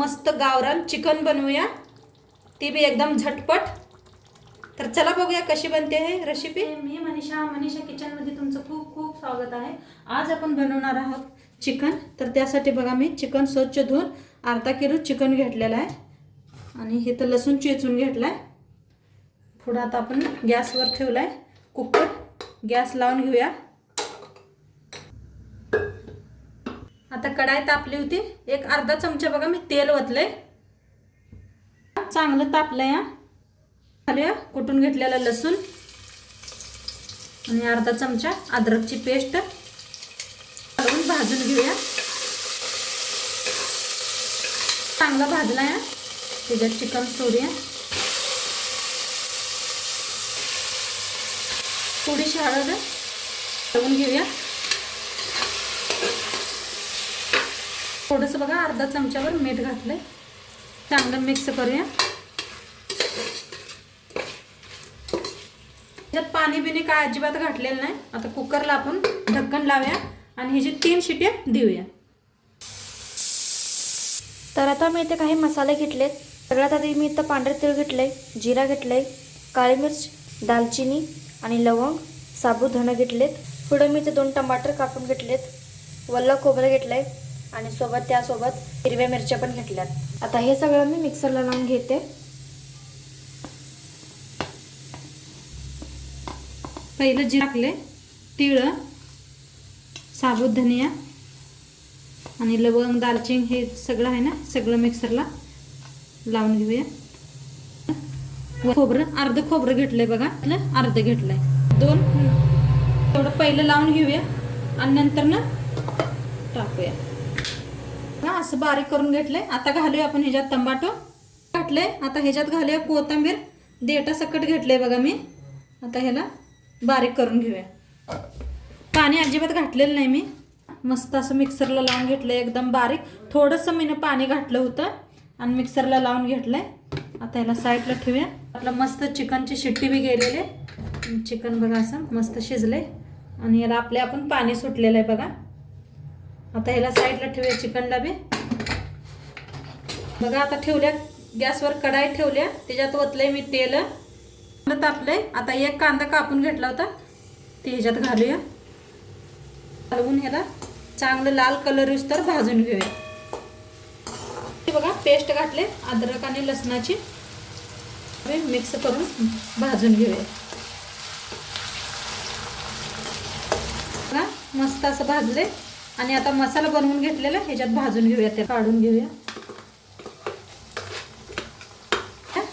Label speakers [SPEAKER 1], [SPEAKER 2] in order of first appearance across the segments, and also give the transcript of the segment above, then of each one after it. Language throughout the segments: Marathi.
[SPEAKER 1] मस्त गावरान चिकन बनवूया, ती बी एकदम झटपट। तर चला बघूया कशी बनते हे रेसिपी। मी मनीषा किचनमध्ये तुमचं खूप खूप स्वागत आहे। आज आपण बनवणार आहोत चिकन। तर त्यासाठी बघा मी चिकन स्वच्छ धुवून अर्धा किलो चिकन घेतलेला आहे आणि हे तर लसूण चेचून घेतलाय। पुढे आता आपण गॅसवर ठेवलाय कुकर, गॅस लावून घेऊया। आता कढाई तापली होती, एक अर्धा चमचा बघा मी तेल ओतलंय, चांगलं तापलंय। घालूया कुटून घेतलेला लसूण आणि अर्धा चमचा अद्रकची पेस्ट घालून भाजून घेऊया। चांगला भाजलाय, त्याच्यात चिकन सोडूया। थोडीशी हळद घालून घेऊया, थोडंसं बघा अर्धा चमचावर मीठ घातलंय, चांगलं मिक्स करूया। यात पाणी बिनी काय अजिबात घातलेलं नाही। आता कुकरला आपण ढक्कन लावूया आणि ह्याची 3 शिट्या देऊया।
[SPEAKER 2] तर आता मी इथे काही मसाले घेतलेत। सगळ्यात आधी मी इथं पांढरे तीळ घेतले, जिरा घेतले, काळी मिर्च, दालचिनी आणि लवंग, साबुत धणे घेतलेत। पुढे मी इथे 2 टमाटर कापून घेतलेत, वल्ल खोबरं घेतलंय आणि त्यासोबत हिरव्या मिरच्या पण घेतल्यात। आता हे सगळं मी मिक्सरला लावून घेते।
[SPEAKER 1] पहिलं जिरं टाकले, तीळ, साबुत धनिया आणि लवंग, दालचिनी हे सगळं आहे ना, सगळं मिक्सरला लावून घेऊया। खोबरं अर्ध खोबरं घेतलंय बघा, अर्ध घेतलंय, 2 थोडं पहिलं लावून घेऊया आणि नंतर ना टाकूया। असं बारीक करून घेतलंय। आता घालूया आपण ह्याच्यात टमाटो घातले, आता ह्याच्यात घालूया कोथिंबीर, देठा सकट घेतलंय बघा मी। आता ह्याला बारीक करून घेऊया, पाणी अजिबात घातलेलं नाही मी, मस्त असं मिक्सरला लावून घेतलंय एकदम बारीक। थोडंसं मी पाणी घातलं होतं आणि मिक्सरला लावून घेतलंय। आता ह्याला साईडला ठेवूया। आपलं मस्त चिकनची शिट्टी बी गेलेली, चिकन बघा असं मस्त शिजलंय आणि याला आपण पाणी सुटलेलं आहे बघा। आता ह्याला साईडला ठेवूया चिकनला बी बघा। आता ठेवल्या गॅसवर कढाई ठेवल्या, त्याच्यात ओतलंय मी तेल, तापलंय। आता एक कांदा कापून घेतला होता, ते ह्याच्यात घालूया, घालवून ह्याला चांगलं लाल कलर येऊस्तर भाजून घेऊया। हे बघा पेस्ट घातले अद्रक आणि लसणाची, मिक्स करून भाजून घेऊया। बघा मस्त असं भाजले आणि आता मसाला बनवून घेतलेला ह्याच्यात भाजून घेऊया, ते काढून घेऊया,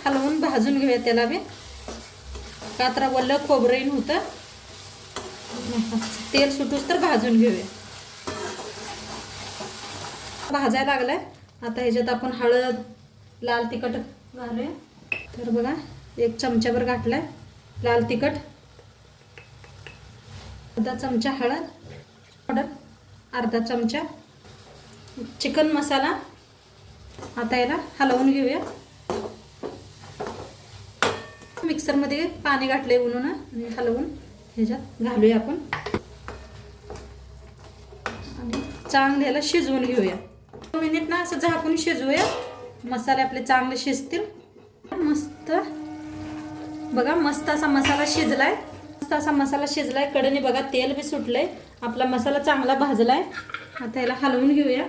[SPEAKER 1] हलवून भाजून घेऊया त्याला बी। का तर वल्ल खोबरं होतं, तेल सुटूस तर भाजून घेऊया। भाजायला लागलाय, आता ह्याच्यात आपण हळद, लाल तिखट घालूया। तर बघा 1 चमचाभर घातलाय लाल तिखट, अर्धा चमचा हळद पावडर, अर्धा चमचा चिकन मसाला। आता याला हलवून घेऊया। मिक्सरमध्ये पाणी घातले म्हणून आणि हलवून ह्याच्यात घालूया आपण आणि चांगलं ह्याला शिजवून घेऊया। 2 मिनिट ना असं झाकून शिजवूया, मसाले आपले चांगले शिजतील। मस्त बघा मस्त असा मसाला शिजलाय, मस्त असा मसाला शिजलाय, कडेने बघा तेल बी सुटलंय, आपला मसाला चांगला भाजलाय। आता याला हलवून घेऊया।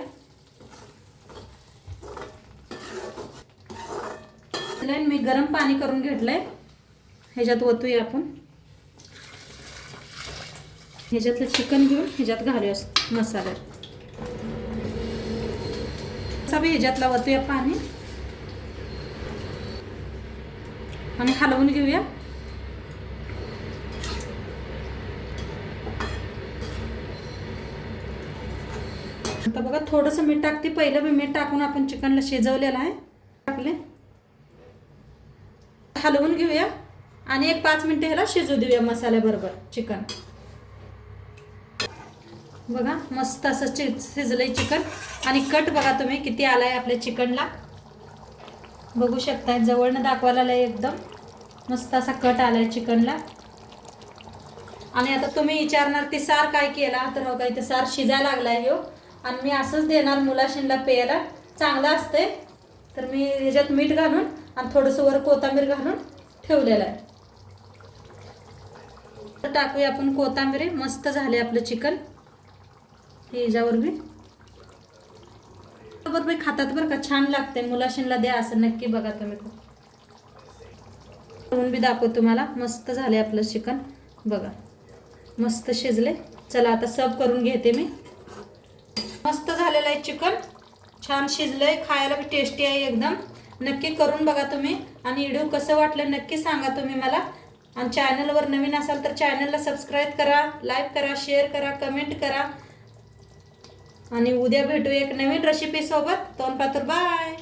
[SPEAKER 1] मी गरम पाणी करून घेतलंय, ह्याच्यात ओतूया आपण। ह्याच्यातलं चिकन घेऊन ह्याच्यात घालूया मसाल्यात, सगळं ह्याच्यातला ओतूया पाणी आणि हलवून घेऊया। आता बघा थोडंसं मीठ टाकते, पहिलं मी मीठ टाकून आपण चिकनला शिजवलेलं आहे, टाकले, हलवून घेऊया आणि 1-5 मिनिटं ह्याला शिजू देऊया मसाल्याबरोबर चिकन। बघा मस्त असं शिजलंय चिकन आणि कट बघा तुम्ही किती आलाय आपल्या चिकनला, बघू शकता, जवळनं दाखवायला आलाय, एकदम मस्त असा कट आलाय चिकनला। आणि आता तुम्ही विचारणार ती सार काय केला, तर बघा इथे सार शिजायला लागलाय ह्यो आणि मी असंच देणार मुलाशींना प्यायला, चांगलं असते तर मी ह्याच्यात मीठ घालून आणि थोडंसं वर कोथिंबीर घालून ठेवलेलं आहे. तर टाकूया आपण कोथिंबीर. मस्त झाले आपलं चिकन. ह्याच्यावर बी बरोबर खातात बरं का, छान लागते. मुलाशींला द्या असं नक्की बघा तुम्ही. करून बी दाखवतो तुम्हाला. मस्त झाले आपलं चिकन बघा, मस्त शिजले. चला आता सर्व करून घेते मी. मस्त झालेलं आहे चिकन, छान शिजलंय, खायला बी टेस्टी आहे एकदम. नक्की करून बघा तुम्ही. आणि व्हिडिओ कसं वाटलं नक्की सांगा तुम्ही मला. आणि चॅनलवर नवीन असाल तर चॅनलला सबस्क्राईब करा, लाईक करा, शेअर करा, कमेंट करा. आणि उद्या भेटू एक नवीन रेसिपी सोबत. तोंडपातूर बाय.